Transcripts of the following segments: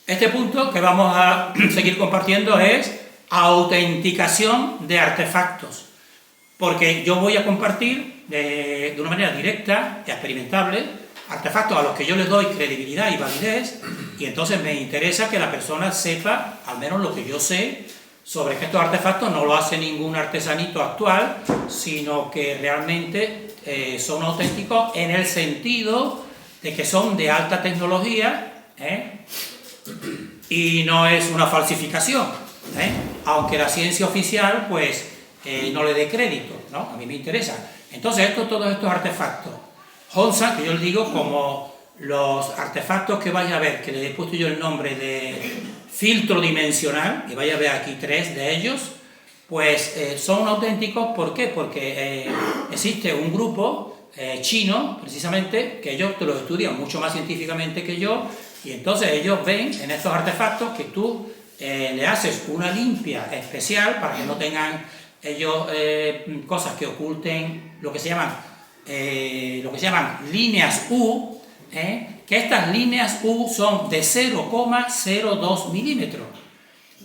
Este punto que vamos a seguir compartiendo es autenticación de artefactos, porque yo voy a compartir de una manera directa y experimentable artefactos a los que yo les doy credibilidad y validez, y entonces me interesa que la persona sepa al menos lo que yo sé sobre que estos artefactos no lo hace ningún artesanito actual, sino que realmente son auténticos en el sentido de que son de alta tecnología, y no es una falsificación, aunque la ciencia oficial pues no le dé crédito, ¿no? A mí me interesa. Entonces todos estos artefactos Honsan, que yo les digo como los artefactos que vais a ver, que le he puesto yo el nombre de filtro dimensional, y vais a ver aquí 3 de ellos, pues son auténticos. ¿Por qué? Porque existe un grupo chino, precisamente, que ellos te lo estudian mucho más científicamente que yo, y entonces ellos ven en estos artefactos que tú le haces una limpia especial para que no tengan ellos cosas que oculten lo que se llaman líneas U, que estas líneas U son de 0,02 milímetros,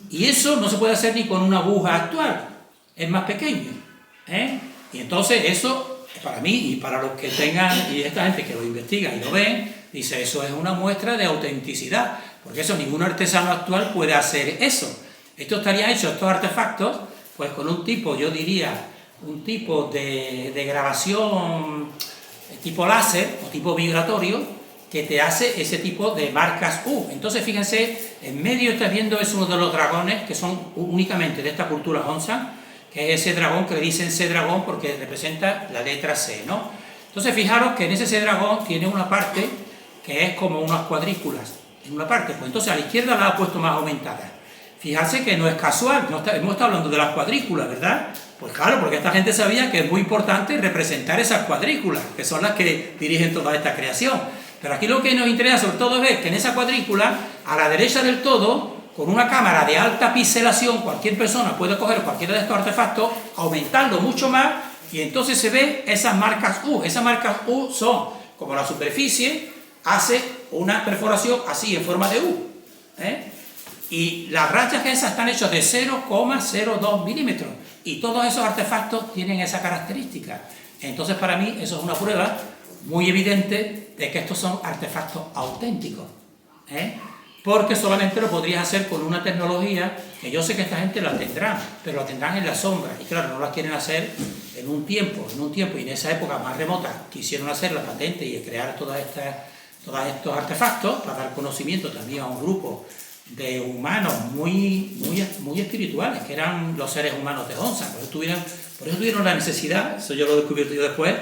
y eso no se puede hacer ni con una aguja actual, es más pequeño, y entonces eso, para mí y para los que tengan, y esta gente que lo investiga y lo ven, dice, eso es una muestra de autenticidad, porque eso ningún artesano actual puede hacer eso. Esto estaría hecho, estos artefactos, pues con un tipo, yo diría, un tipo de grabación tipo láser o tipo vibratorio que te hace ese tipo de marcas U. Entonces fíjense, en medio estás viendo es uno de los dragones que son únicamente de esta cultura Honsan, que es ese dragón que le dicen C dragón porque representa la letra C, ¿no? Entonces fijaros que en ese C dragón tiene una parte que es como unas cuadrículas, en una parte, pues entonces a la izquierda la ha puesto más aumentada. Fíjense que no es casual, hemos estado hablando de las cuadrículas, ¿verdad? Pues claro, porque esta gente sabía que es muy importante representar esas cuadrículas, que son las que dirigen toda esta creación. Pero aquí lo que nos interesa sobre todo es que en esa cuadrícula, a la derecha del todo, con una cámara de alta pixelación, cualquier persona puede coger cualquiera de estos artefactos, aumentarlo mucho más, y entonces se ve esas marcas U. Esas marcas U son, como la superficie, hace una perforación así, en forma de U, y las rayas esas están hechas de 0,02 milímetros, y todos esos artefactos tienen esa característica. Entonces para mí eso es una prueba muy evidente de que estos son artefactos auténticos, porque solamente lo podrías hacer con una tecnología que yo sé que esta gente la tendrá, pero la tendrán en la sombra, y claro, no la quieren hacer en un tiempo, y en esa época más remota quisieron hacer la patente y crear todos estos artefactos para dar conocimiento también a un grupo de humanos muy espirituales, que eran los seres humanos de Honsan. Por eso tuvieron la necesidad, eso yo lo he descubierto yo después,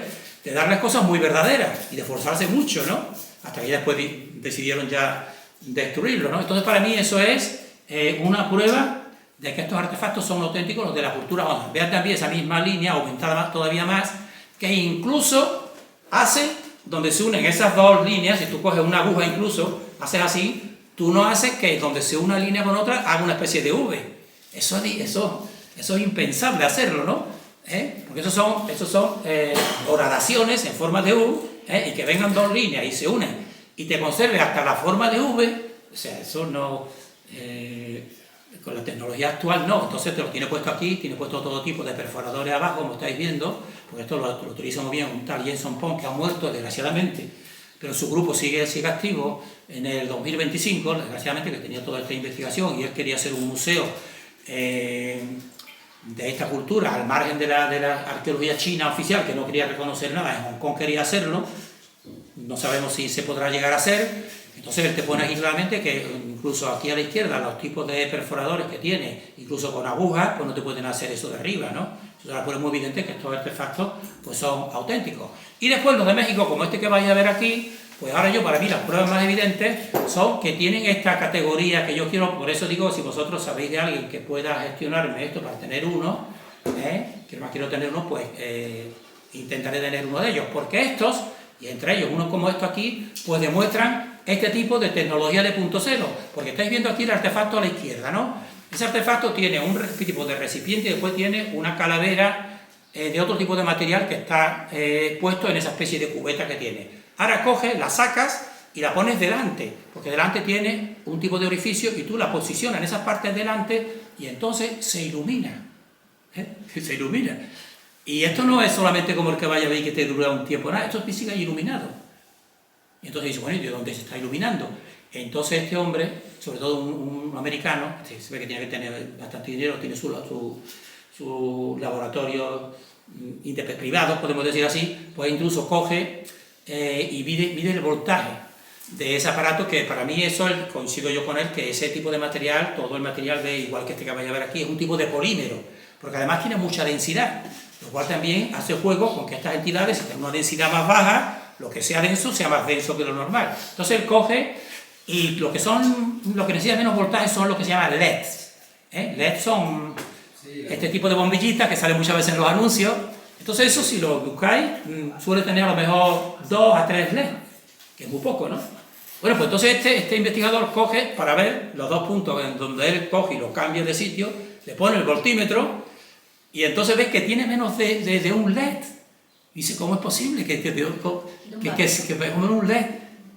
de darles cosas muy verdaderas y de esforzarse mucho, ¿no? Hasta que después decidieron ya destruirlo, ¿no? Entonces para mí eso es una prueba de que estos artefactos son auténticos, los de la cultura Honsan. Vean también esa misma línea aumentada todavía más, que incluso hace donde se unen esas dos líneas. Si tú coges una aguja incluso, haces así, tú no haces que donde se una línea con otra haga una especie de V. Eso es impensable hacerlo, ¿no? Porque esos son horadaciones en forma de U, y que vengan dos líneas y se unen y te conserve hasta la forma de V. O sea, eso no, con la tecnología actual no. Entonces te lo tiene puesto aquí, tiene puesto todo tipo de perforadores abajo, como estáis viendo, porque esto lo utiliza muy bien un tal Jenson Pong, que ha muerto desgraciadamente, pero su grupo sigue activo. En el 2025, desgraciadamente, que tenía toda esta investigación y él quería hacer un museo de esta cultura al margen de la arqueología china oficial, que no quería reconocer nada, en Hong Kong quería hacerlo, no sabemos si se podrá llegar a hacer. Entonces él te pone aquí claramente que incluso aquí a la izquierda los tipos de perforadores que tiene, incluso con agujas, pues no te pueden hacer eso de arriba, ¿no? Eso ahora pone muy evidente que estos artefactos pues son auténticos. Y después los de México, como este que vais a ver aquí, pues ahora para mí las pruebas más evidentes son que tienen esta categoría que yo quiero. Por eso digo, si vosotros sabéis de alguien que pueda gestionarme esto para tener uno, que más quiero tener uno, pues intentaré tener uno de ellos, porque estos, y entre ellos uno como esto aquí, pues demuestran este tipo de tecnología de punto cero, porque estáis viendo aquí el artefacto a la izquierda, ¿no? Ese artefacto tiene un tipo de recipiente y después tiene una calavera de otro tipo de material que está puesto en esa especie de cubeta que tiene. Ahora coges, la sacas y la pones delante, porque delante tiene un tipo de orificio y tú la posicionas en esas partes delante y entonces se ilumina. Se ilumina. Y esto no es solamente como el que vaya a ver que te dura un tiempo, nada, esto sigue iluminado. Y entonces dice, bueno, ¿y de dónde se está iluminando? Entonces este hombre, sobre todo un americano, se ve que tiene que tener bastante dinero, tiene su laboratorio privado, podemos decir así, pues incluso coge y mide el voltaje de ese aparato, que para mí eso, coincido yo con él, que ese tipo de material, todo el material de, igual que este que vaya a ver aquí, es un tipo de polímero, porque además tiene mucha densidad, lo cual también hace juego con que estas entidades, si tienen una densidad más baja, lo que sea denso sea más denso que lo normal. Entonces él coge, y lo que necesita menos voltaje son lo que se llama LEDs. LEDs son este tipo de bombillitas que salen muchas veces en los anuncios. Entonces eso, si lo buscáis, suele tener a lo mejor 2 a 3 LEDs, que es muy poco, ¿no? Bueno, pues entonces este investigador coge, para ver los dos puntos en donde él coge y los cambia de sitio, le pone el voltímetro, y entonces ves que tiene menos de un LED. Dice, ¿cómo es posible que un LED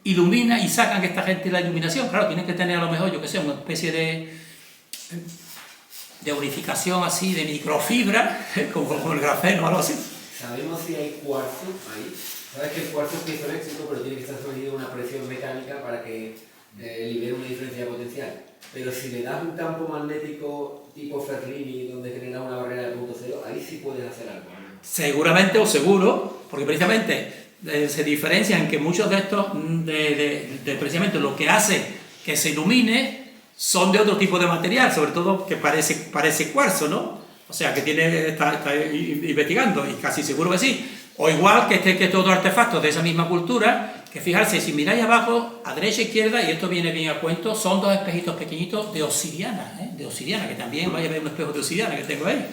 ilumina y sacan esta gente la iluminación? Claro, tienen que tener a lo mejor, yo que sé, una especie de unificación así, de microfibra, como el grafeno o algo así. ¿Sabemos si hay cuarzo ahí? Sabes que el cuarzo es piezoeléctrico, pero tiene que estar sometido a una presión mecánica para que libere una diferencia potencial. Pero si le das un campo magnético tipo Ferlini, donde genera una barrera de punto cero, ahí sí puedes hacer algo, ¿no? Seguramente o seguro, porque precisamente se diferencia en que muchos de estos, precisamente lo que hace que se ilumine, son de otro tipo de material, sobre todo que parece cuarzo, ¿no? O sea, que está investigando, y casi seguro que sí. O igual que este otro artefacto de esa misma cultura, que fijarse, si miráis abajo, a derecha e izquierda, y esto viene bien a cuento, son dos espejitos pequeñitos de obsidiana, que también vaya a ver un espejo de obsidiana que tengo ahí.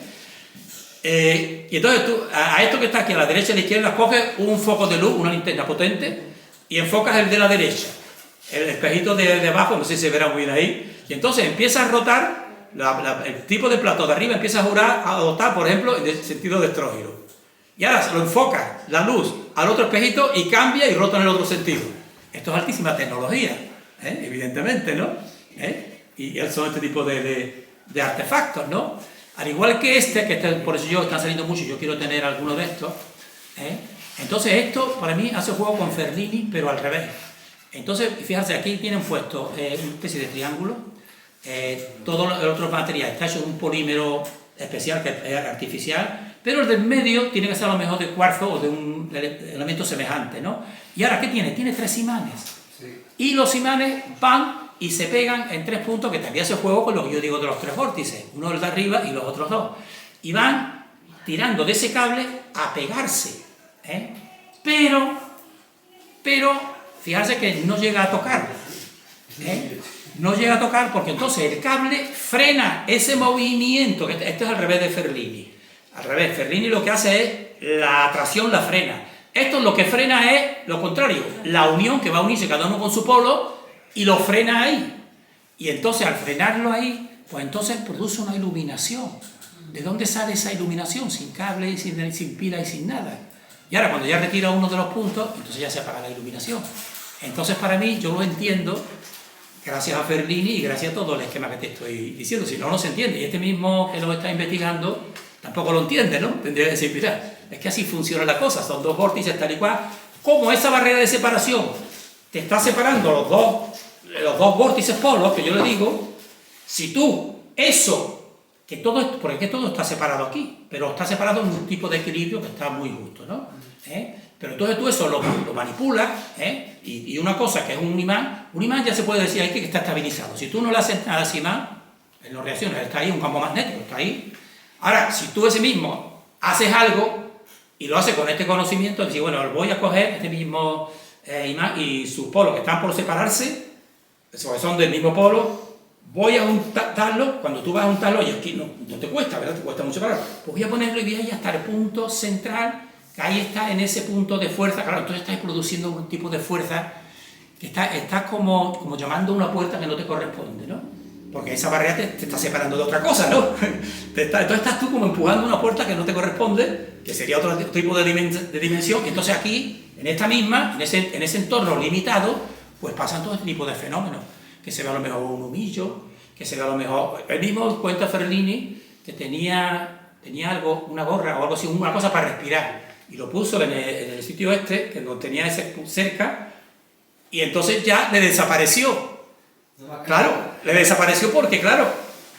Y entonces tú, a esto que está aquí a la derecha y a la izquierda, coges un foco de luz, una linterna potente, y enfocas el de la derecha. El espejito de abajo, no sé si se verá muy bien ahí, y entonces empieza a rotar, el tipo de plato de arriba empieza a rotar, por ejemplo, en el sentido de estrógeno. Y ahora se lo enfoca la luz al otro espejito y cambia y rota en el otro sentido. Esto es altísima tecnología, evidentemente, ¿no? Y son este tipo de artefactos, ¿no? Al igual que por eso están saliendo muchos, yo quiero tener alguno de estos. Entonces esto para mí hace juego con Ferlini, pero al revés. Entonces, fíjense, aquí tienen puesto una especie de triángulo. Todo el otro material está hecho de un polímero especial, que es artificial, pero el del medio tiene que ser a lo mejor de cuarzo o de un elemento semejante, ¿no? Y ahora, ¿qué tiene? Tiene 3 imanes. Sí. Y los imanes van y se pegan en 3 puntos, que también hace juego con lo que yo digo de los 3 vórtices, uno el de arriba y los otros 2. Y van tirando de ese cable a pegarse. Pero, fijarse que no llega a tocar. No llega a tocar porque entonces el cable frena ese movimiento, que esto es al revés de Ferlini. Al revés, Ferlini lo que hace es la atracción, la frena. Esto lo que frena es lo contrario, la unión, que va a unirse cada uno con su polo y lo frena ahí. Y entonces al frenarlo ahí, pues entonces produce una iluminación. ¿De dónde sale esa iluminación? Sin cable, sin pila y sin nada. Y ahora cuando ya retira uno de los puntos, entonces ya se apaga la iluminación. Entonces para mí, yo lo entiendo gracias a Ferlini y gracias a todo el esquema que te estoy diciendo. Si no, no se entiende. Y este mismo que lo está investigando tampoco lo entiende, ¿no? Tendría que decir, mira, es que así funciona la cosa. Son 2 vórtices tal y cual. Como esa barrera de separación te está separando los dos vórtices polos, que yo le digo, si tú porque todo está separado aquí, pero está separado en un tipo de equilibrio que está muy justo, ¿no? Pero entonces tú eso lo manipulas, y una cosa que es un imán ya se puede decir ahí que está estabilizado. Si tú no le haces nada a ese imán, él no reacciona, está ahí, un campo magnético, está ahí. Ahora, si tú ese mismo haces algo y lo haces con este conocimiento, decir, bueno, voy a coger este mismo imán y sus polos que están por separarse, que son del mismo polo, voy a juntarlo, cuando tú vas a juntarlo, y aquí no te cuesta, ¿verdad? Te cuesta mucho separarlo. Pues voy a ponerlo y voy ahí hasta el punto central, que ahí está en ese punto de fuerza. Claro, entonces estás produciendo un tipo de fuerza que estás como llamando a una puerta que no te corresponde, ¿no? Porque esa barrera te está separando de otra cosa, ¿no? Entonces estás tú como empujando una puerta que no te corresponde, que sería otro tipo de dimensión. Entonces aquí, en esta misma, en ese entorno limitado, pues pasan todo este tipo de fenómenos, que se ve a lo mejor un humillo, que se ve a lo mejor... El mismo cuenta Ferlini que tenía algo, una gorra o algo así, una cosa para respirar, y lo puso en el sitio este, que lo tenía ese cerca, y entonces ya le desapareció. Claro, le desapareció porque, claro,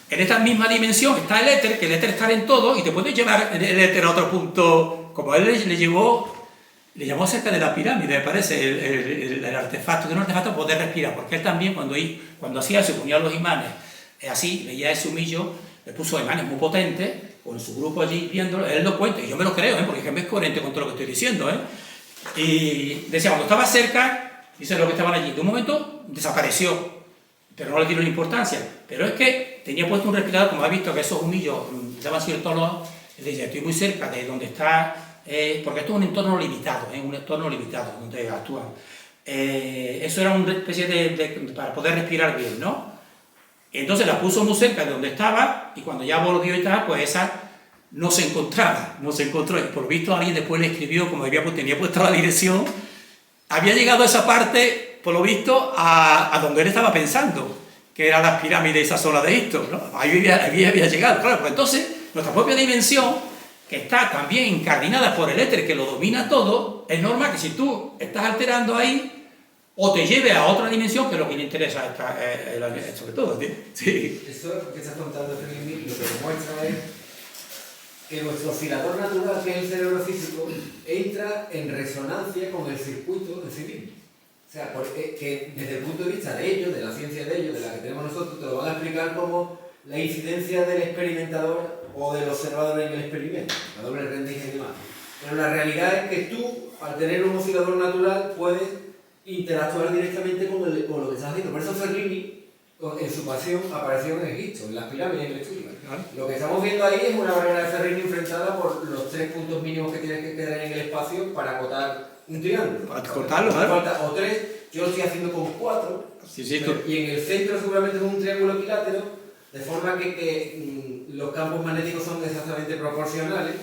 en esta misma dimensión está el éter, que el éter está en todo, y te puede llevar el éter a otro punto, como él le llamó cerca de la pirámide, me parece, el artefacto, que no es un artefacto, poder respirar, porque él también, cuando hacía eso, ponía los imanes, así, veía ese humillo, le puso imanes muy potentes, con su grupo allí viéndolo, él lo cuenta, y yo me lo creo, porque es coherente con todo lo que estoy diciendo, y decía, cuando estaba cerca, dice lo que estaban allí, de un momento desapareció, pero no le dieron importancia, pero es que tenía puesto un respirador, como habéis visto que esos humillos daban cierto olor, le decía, estoy muy cerca de donde está, porque esto es un entorno limitado, donde actúan. Eso era una especie para poder respirar bien, ¿no? Entonces la puso muy cerca de donde estaba, y cuando ya volvió y tal, pues esa no se encontró, y por visto alguien después le escribió, como tenía puesta la dirección, había llegado a esa parte, por lo visto, a donde él estaba pensando, que eran las pirámides, esa zona de Egipto, ¿no? Ahí había llegado, claro, pues entonces nuestra propia dimensión, que está también incardinada por el éter, que lo domina todo, es normal que si tú estás alterando ahí, o te lleve a otra dimensión, que es lo que le interesa sobre todo, ¿sí? Sí. Eso que estás contando, Fermín, lo que demuestra es que nuestro oscilador natural, que es el cerebro físico, entra en resonancia con el circuito en sí mismo. O sea, que desde el punto de vista de ellos, de la ciencia de ellos, de la que tenemos nosotros, te lo van a explicar como la incidencia del experimentador o del observador en el experimento, la doble rendición y demás. Pero la realidad es que tú, al tener un oscilador natural, puedes interactuar directamente con lo que estás haciendo. Por eso Ferlini, en su pasión, apareció en Egipto, en las pirámides, en el estudio. Lo que estamos viendo ahí es una barrera de Ferlini enfrentada por los 3 puntos mínimos que tienes que quedar en el espacio para acotar un triángulo. Para cortarlo, claro. Falta o 3, yo lo estoy haciendo con 4, y en el centro seguramente es un triángulo equilátero, de forma que los campos magnéticos son exactamente proporcionales,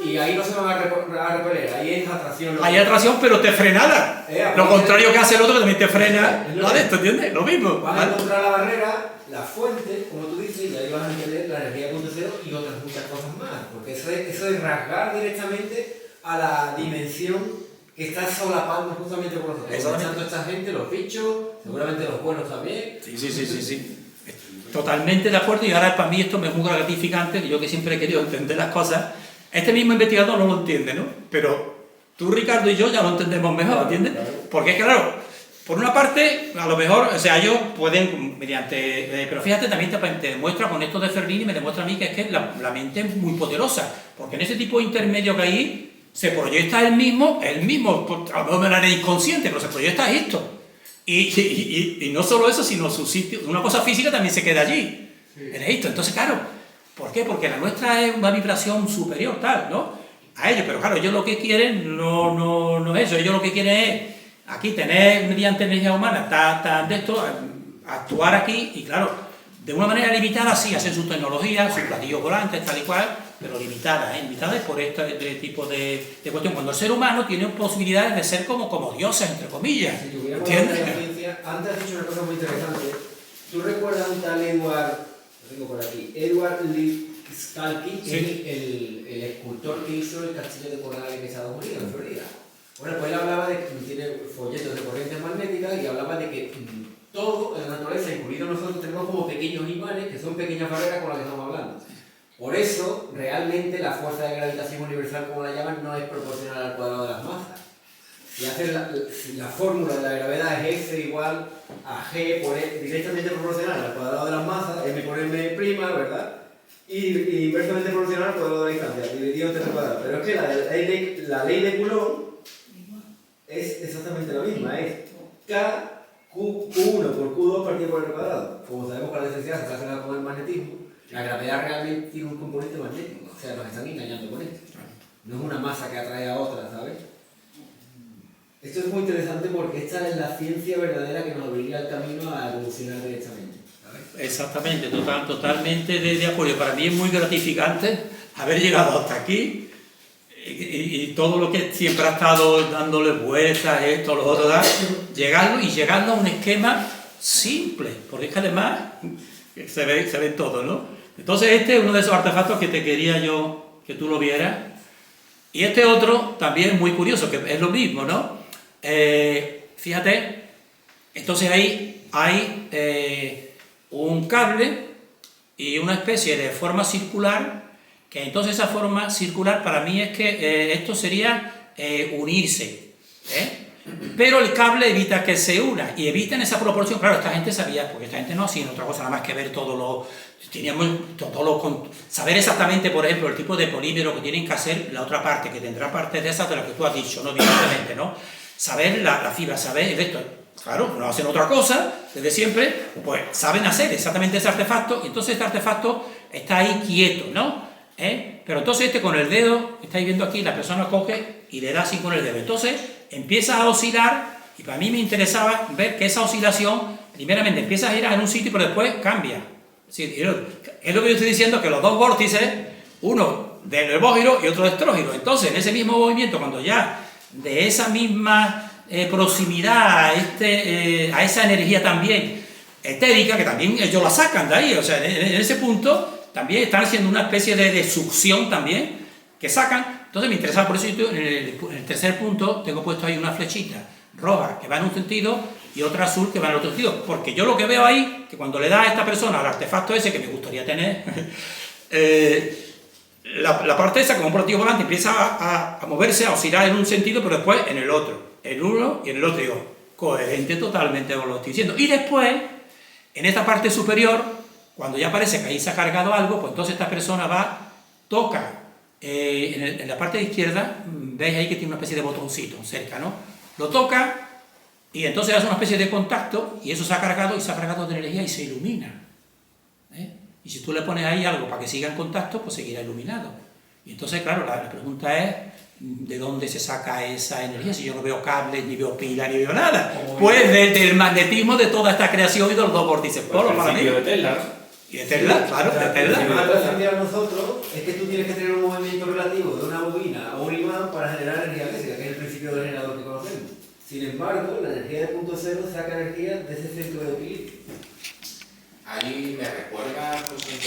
y ahí no se van a repeler, ahí es atracción. Hay atracción, pero te frenada. Lo contrario que hace el otro, que también te frena. Lo de esto, ¿entiendes? Lo mismo. Vas a encontrar la barrera, la fuente, como tú dices, y ahí vas a entender la energía de punto cero y otras muchas cosas más, porque eso es rasgar directamente a la dimensión que está solapando justamente por nosotros. Tanto esta gente, los bichos, seguramente los buenos también. Sí. Totalmente de acuerdo, y ahora para mí esto me es muy gratificante, yo que siempre he querido entender las cosas. Este mismo investigador no lo entiende, ¿no? Pero tú, Ricardo, y yo ya lo entendemos mejor, ¿entiendes? Porque es que, claro, por una parte, a lo mejor, o sea, ellos pueden, mediante... pero fíjate, también te demuestra, con esto de Ferlini, me demuestra a mí que es que la mente es muy poderosa, porque en ese tipo de intermedio que hay, se proyecta el mismo, a lo mejor de manera inconsciente, pero se proyecta esto. Y no solo eso, sino su sitio, una cosa física también se queda allí, en esto. Entonces, claro, ¿por qué? Porque la nuestra es una vibración superior, tal, ¿no? A ellos, pero claro, ellos lo que quieren no es eso, ellos lo que quieren es aquí tener mediante energía humana, tan de esto, actuar aquí, y claro, de una manera limitada, sí, hacen sus tecnologías, sus platillos volantes, tal y cual, pero limitada por este tipo de cuestión. Cuando el ser humano tiene posibilidades de ser como dioses, entre comillas. Si tuviéramos la ciencia, antes has dicho una cosa muy interesante. ¿Tú recuerdas un tal Edward Lidskalski, que es el escultor que hizo el castillo de Coral en Estados Unidos, en Florida? Bueno, pues él hablaba de que tiene folletos de corrientes magnéticas y hablaba de que todo en la naturaleza, incluido nosotros, tenemos como pequeños imanes, que son pequeñas barreras con las que estamos hablando. Por eso, realmente, la fuerza de gravitación universal, como la llaman, no es proporcional al cuadrado de las masas. Si haces la fórmula de la gravedad es F igual a G por E, directamente proporcional al cuadrado de las masas, M por M', ¿verdad? Y inversamente proporcional al cuadrado de la distancia, dividido entre el cuadrado. Pero es que la ley de Coulomb es exactamente la misma, es Q1 por Q2 partido por el cuadrado. Como sabemos que la electricidad se relaciona con el magnetismo, la gravedad realmente tiene un componente magnético, o sea, nos están engañando con esto. No es una masa que atrae a otra, ¿sabes? Esto es muy interesante porque esta es la ciencia verdadera que nos abriría el camino a evolucionar directamente, ¿sabes? Exactamente, totalmente de acuerdo. Para mí es muy gratificante haber llegado hasta aquí. y todo lo que siempre ha estado dándole vueltas, esto, lo otro, llegando a un esquema simple, porque es que además se ve todo, ¿no? Entonces este es uno de esos artefactos que te quería yo que tú lo vieras. Y este otro también muy curioso, que es lo mismo, ¿no? Fíjate, entonces ahí hay un cable y una especie de forma circular, que entonces esa forma circular para mí es que esto sería unirse, pero el cable evita que se una, y evita en esa proporción. Claro, esta gente sabía, porque esta gente no hacía otra cosa nada más que ver saber exactamente, por ejemplo, el tipo de polímero que tienen que hacer la otra parte, que tendrá partes de esas de las que tú has dicho, no evidentemente, ¿no? Saber la fibra, saber el esto. Claro, no hacen otra cosa desde siempre, pues saben hacer exactamente ese artefacto, y entonces este artefacto está ahí quieto, ¿no? Pero entonces este con el dedo, estáis viendo aquí, la persona coge y le da así con el dedo, entonces empieza a oscilar, y para mí me interesaba ver que esa oscilación, primeramente empieza a girar en un sitio, pero después cambia. Es lo que yo estoy diciendo, que los dos vórtices, uno de levógiro y otro de estrógiro, entonces en ese mismo movimiento, cuando ya de esa misma proximidad a esa energía también etérica, que también ellos la sacan de ahí, o sea, en ese punto también están haciendo una especie de succión también, que sacan. Entonces me interesaba, por eso yo en el tercer punto tengo puesto ahí una flechita roja que va en un sentido y otra azul que va en el otro sentido, porque yo lo que veo ahí, que cuando le da a esta persona el artefacto ese que me gustaría tener, la parte esa, como un platillo volante, empieza a moverse, a oscilar en un sentido, pero después en el otro, en uno y en el otro. Digo, coherente totalmente con lo que estoy diciendo. Y después, en esta parte superior, cuando ya parece que ahí se ha cargado algo, pues entonces esta persona toca en la parte de izquierda, veis ahí que tiene una especie de botoncito cerca, ¿no? Lo toca y entonces hace una especie de contacto, y eso se ha cargado de energía y se ilumina. Y si tú le pones ahí algo para que siga en contacto, pues seguirá iluminado. Y entonces, claro, la pregunta es, ¿de dónde se saca esa energía? Si yo no veo cables, ni veo pilas, ni veo nada. Pues del magnetismo de toda esta creación y de los dos vórtices polos, para mí. De Tesla, ¿no? Y de Tesla, claro, de Tesla. Lo que nos ha trascendido a nosotros es que tú tienes que tener un movimiento relativo de una bobina a un imán para generar energía eléctrica, que es el principio del generador que conocemos. Sin embargo, la energía de punto cero saca energía de ese centro de equilibrio. Ahí me recuerda, pues,